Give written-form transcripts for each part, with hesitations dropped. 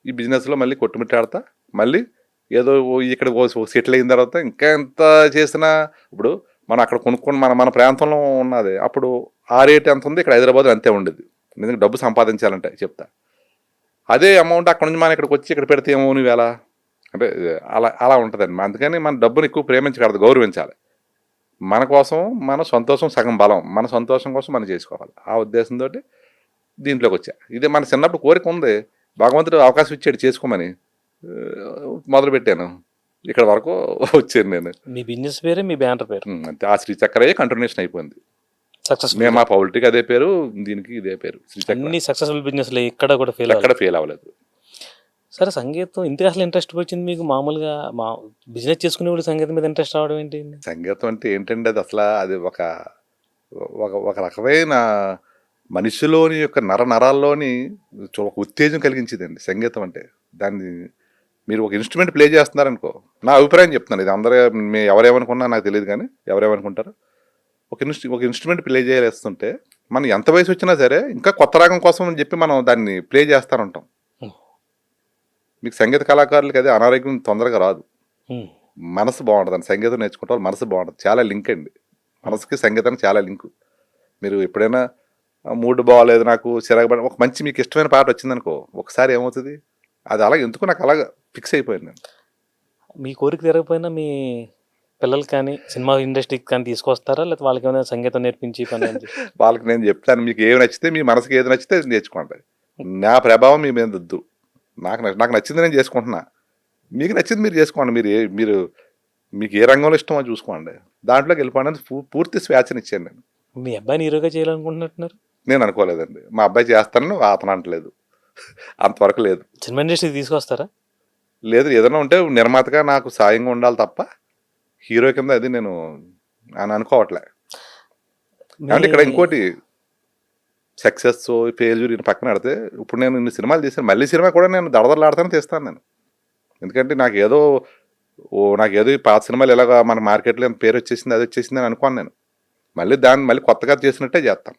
ఈ బిజినెస్లో మళ్ళీ కొట్టుమిట్టాడతా మళ్ళీ ఏదో ఇక్కడ సెటిల్ అయిన తర్వాత ఇంకా ఎంత చేసినా ఇప్పుడు మనం అక్కడ కొనుక్కొని మన ప్రాంతంలో ఉన్నది అప్పుడు ఆ రేట్ ఎంత ఉంది ఇక్కడ హైదరాబాద్ అంతే ఉండేది. ఎందుకంటే డబ్బు సంపాదించాలంటే చెప్తా. అదే అమౌంట్ అక్కడ నుంచి మనం ఇక్కడికి వచ్చి ఇక్కడ పెడితే ఏమో నువ్వు ఎలా అంటే అలా అలా ఉంటుందండి. అందుకని మన డబ్బుని ఎక్కువ ప్రేమించకూడదు, గౌరవించాలి. మన కోసం మన సంతోషం సగం బలం, మన సంతోషం కోసం మనం చేసుకోవాలి. ఆ ఉద్దేశంతో దీంట్లోకి వచ్చా. ఇదే మన చిన్నప్పుడు కోరిక ఉంది, భగవంతుడు అవకాశం ఇచ్చాడు చేసుకోమని మొదలుపెట్టాను. ఇక్కడ వరకు వచ్చాను నేను. మీ బిజినెస్ పేరే మీ బ్యానర్ పేరు అంతే. ఆ శ్రీచక్రయ్య కంటిన్యూషన్ అయిపోయింది. సక్సెస్ఫుల్. మేము మా పౌల్ట్రీకి అదే పేరు, దీనికి ఇదే పేరు శ్రీచక్ర. అన్ని సక్సెస్ఫుల్ బిజినెస్ ఎక్కడ కూడా ఫెయిల్ అవ్వలేదు. సరే, సంగీతం ఇంతగా అసలు ఇంట్రెస్ట్ వచ్చింది మీకు? మామూలుగా మా బిజినెస్ చేసుకునే వాళ్ళు సంగీతం మీద ఇంట్రెస్ట్ రావడం ఏంటి? సంగీతం అంటే ఏంటంటే అది అసలు అది ఒక ఒక రకమైన మనిషిలోని యొక్క నరాల్లోని ఒక ఉత్తేజం కలిగించేదండి సంగీతం అంటే. దాన్ని మీరు ఒక ఇన్స్ట్రుమెంట్ ప్లే చేస్తున్నారనుకో, నా అభిప్రాయం చెప్తున్నాను, ఇది అందరూ ఎవరేమనుకున్నా నాకు తెలియదు, కానీ ఎవరేమనుకుంటారు, ఒక ఇన్స్ట్రుమెంట్ ప్లే చేయాల్స్తుంటే మనం ఎంత వయసు వచ్చినా సరే ఇంకా కొత్త రాగం కోసం అని చెప్పి మనం దాన్ని ప్లే చేస్తానంటాం. మీకు సంగీత కళాకారులకి అదే అనారోగ్యం తొందరగా రాదు. మనసు బాగుంటుంది, సంగీతం నేర్చుకుంటే వాళ్ళు మనసు బాగుంటుంది. చాలా లింక్ అండి, మనసుకి సంగీతానికి చాలా లింకు. మీరు ఎప్పుడైనా మూడ్ బాగాలేదు, నాకు చిరాకుపడి ఒక మంచి మీకు ఇష్టమైన పాట వచ్చిందనుకో, ఒకసారి ఏమవుతుంది అది అలాగే ఎందుకు నాకు అలాగా ఫిక్స్ అయిపోయింది. నేను మీ కోరిక తిరగకపోయినా మీ పిల్లలకి కానీ సినిమా ఇండస్ట్రీకి కానీ తీసుకొస్తారా, లేకపోతే వాళ్ళకి ఏమైనా సంగీతం నేర్పించి పని? వాళ్ళకి నేను చెప్తాను, మీకు ఏమి నచ్చితే, మీ మనసుకి ఏది నచ్చితే అది నేర్చుకోండి. నా ప్రభావం మీ మీద వద్దు. నాకు నచ్చింది నేను చేసుకుంటున్నా, మీకు నచ్చింది మీరు చేసుకోండి. మీరు మీకు ఏ రంగంలో ఇష్టమో చూసుకోండి, దాంట్లోకి వెళ్ళిపోండి. పూర్తి స్వేచ్ఛనిచ్చాను నేను. మీ అబ్బాయిని హీరోగా చేయాలనుకుంటున్నట్టున్నారు? నేను అనుకోలేదండి, మా అబ్బాయి చేస్తానని అతను అంటలేదు, అంతవరకు లేదు. సినిమా ఇండస్ట్రీకి తీసుకొస్తారా? లేదు, ఏదైనా ఉంటే నిర్మాతగా నాకు సాయంగా ఉండాలి తప్ప హీరో కింద అది నేను అని అనుకోవట్లే. అంటే ఇక్కడ ఇంకోటి సక్సెస్ ఫెయిల్యూర్ పక్కన పెడితే, ఇప్పుడు నేను ఇన్ని సినిమాలు తీసాను, మళ్ళీ సినిమా కూడా నేను దడదలాడుతానే తీస్తాను నేను. ఎందుకంటే నాకు ఏదో ఈ పాత సినిమాలు ఎలాగ మన మార్కెట్లో ఎంత పేరు వచ్చేసింది, అది వచ్చేసింది అని అనుకోను నేను. మళ్ళీ కొత్తగా చేసినట్టే చేస్తాను.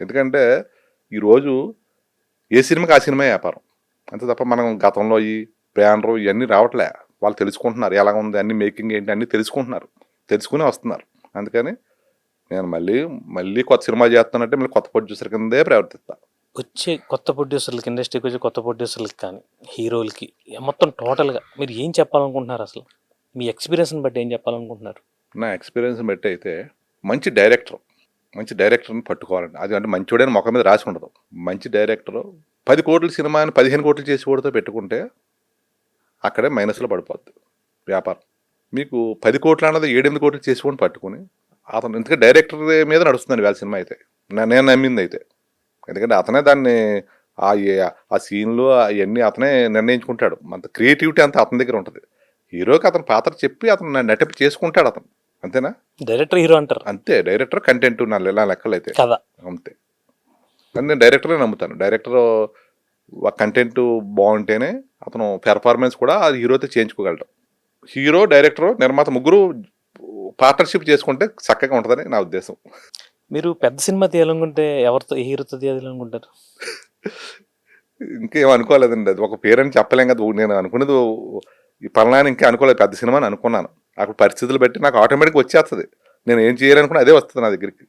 ఎందుకంటే ఈరోజు ఏ సినిమాకి ఆ సినిమా వ్యాపారం అంతే తప్ప మనం గతంలో ఈ బ్యానరు ఇవన్నీ రావట్లే. వాళ్ళు తెలుసుకుంటున్నారు ఎలాగ ఉంది, అన్ని మేకింగ్ ఏంటి అన్నీ తెలుసుకుని వస్తున్నారు. అందుకని నేను మళ్ళీ కొత్త సినిమా చేస్తానంటే మళ్ళీ కొత్త ప్రొడ్యూసర్ కిందే ప్రవర్తిస్తాను. వచ్చే కొత్త ప్రొడ్యూసర్లకి, ఇండస్ట్రీకి వచ్చే కొత్త ప్రొడ్యూసర్లకి కానీ హీరోలకి మొత్తం టోటల్గా మీరు ఏం చెప్పాలనుకుంటున్నారు? అసలు మీ ఎక్స్పీరియన్స్ని బట్టి ఏం చెప్పాలనుకుంటున్నారు? నా ఎక్స్పీరియన్స్ని బట్టి అయితే మంచి డైరెక్టర్ని పట్టుకోవాలండి. అది అంటే మంచోడని ముఖం మీద రాసి ఉండదు. మంచి డైరెక్టరు 10 కోట్ల సినిమాని 15 కోట్లు చేసి కూడా పెట్టుకుంటే అక్కడే మైనస్లో పడిపోద్ది వ్యాపారం. మీకు 10 కోట్లు అన్నది 7-8 కోట్లు చేసుకొని పట్టుకుని అతను, ఎందుకంటే డైరెక్టర్ మీద నడుస్తుందండి వేళ సినిమా అయితే, నేను నమ్మింది అయితే. ఎందుకంటే అతనే దాన్ని ఆ సీన్లు అవన్నీ అతనే నిర్ణయించుకుంటాడు. అంత క్రియేటివిటీ అంతా అతని దగ్గర ఉంటుంది. హీరోకి అతను పాత్ర చెప్పి అతను నటింపు చేసుకుంటాడు అతను, అంతేనా? డైరెక్టర్ హీరో అంటారు అంతే. డైరెక్టర్ కంటెంట్ నా లెక్కలు అయితే కదా, అంతే. కానీ నేను డైరెక్టరే నమ్ముతాను. డైరెక్టర్ కంటెంట్ బాగుంటేనే అతను పెర్ఫార్మెన్స్ కూడా అది హీరోతో చేయించుకోగలడు. హీరో, డైరెక్టర్, నిర్మాత ముగ్గురు పార్ట్నర్షిప్ చేసుకుంటే చక్కగా ఉంటుందని నా ఉద్దేశం. మీరు పెద్ద సినిమా తీయాలనుకుంటే ఎవరితో, హీరోతో తీయాలనుకుంటారు? ఇంకేం అనుకోలేదండి, అది ఒక పేరని చెప్పలేం కదా. నేను అనుకున్నది ఈ పలానా ఇంకా అనుకోలేదు, పెద్ద సినిమా అని అనుకున్నాను. అక్కడ పరిస్థితులు బట్టి నాకు ఆటోమేటిక్గా వచ్చేస్తుంది. నేను ఏం చేయాలనుకున్నా అదే వస్తుంది నా దగ్గరికి,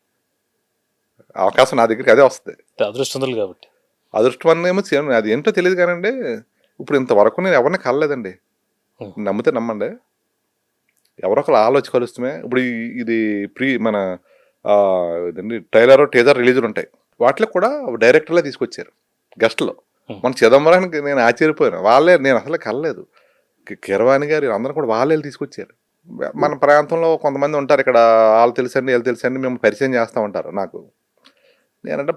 అవకాశం నా దగ్గరికి అదే వస్తుంది. అదృష్టవంతులు కాబట్టి. అదృష్టం అన్నేమో అది ఏంటో తెలియదు కానండి. ఇప్పుడు ఇంతవరకు నేను ఎవరిని కలలేదండి. నమ్మితే నమ్మండి, ఎవరొకరు ఆలోచి కలుస్తామే. ఇప్పుడు ఇది మన ఇదండి ట్రైలర్, టీజర్ రిలీజులు ఉంటాయి, వాటిలో కూడా డైరెక్టర్లే తీసుకొచ్చారు గెస్ట్లో. మన చిదంబరానికి నేను ఆశ్చర్యపోయాను, నేను అసలు కలలేదు. కీరవాణి గారు అందరూ కూడా వాళ్ళే తీసుకొచ్చారు. మన ప్రాంతంలో కొంతమంది ఉంటారు ఇక్కడ, వాళ్ళు తెలుసండి వీళ్ళు తెలుసండి మేము పరిచయం చేస్తూ ఉంటారు నాకు. నేనంటే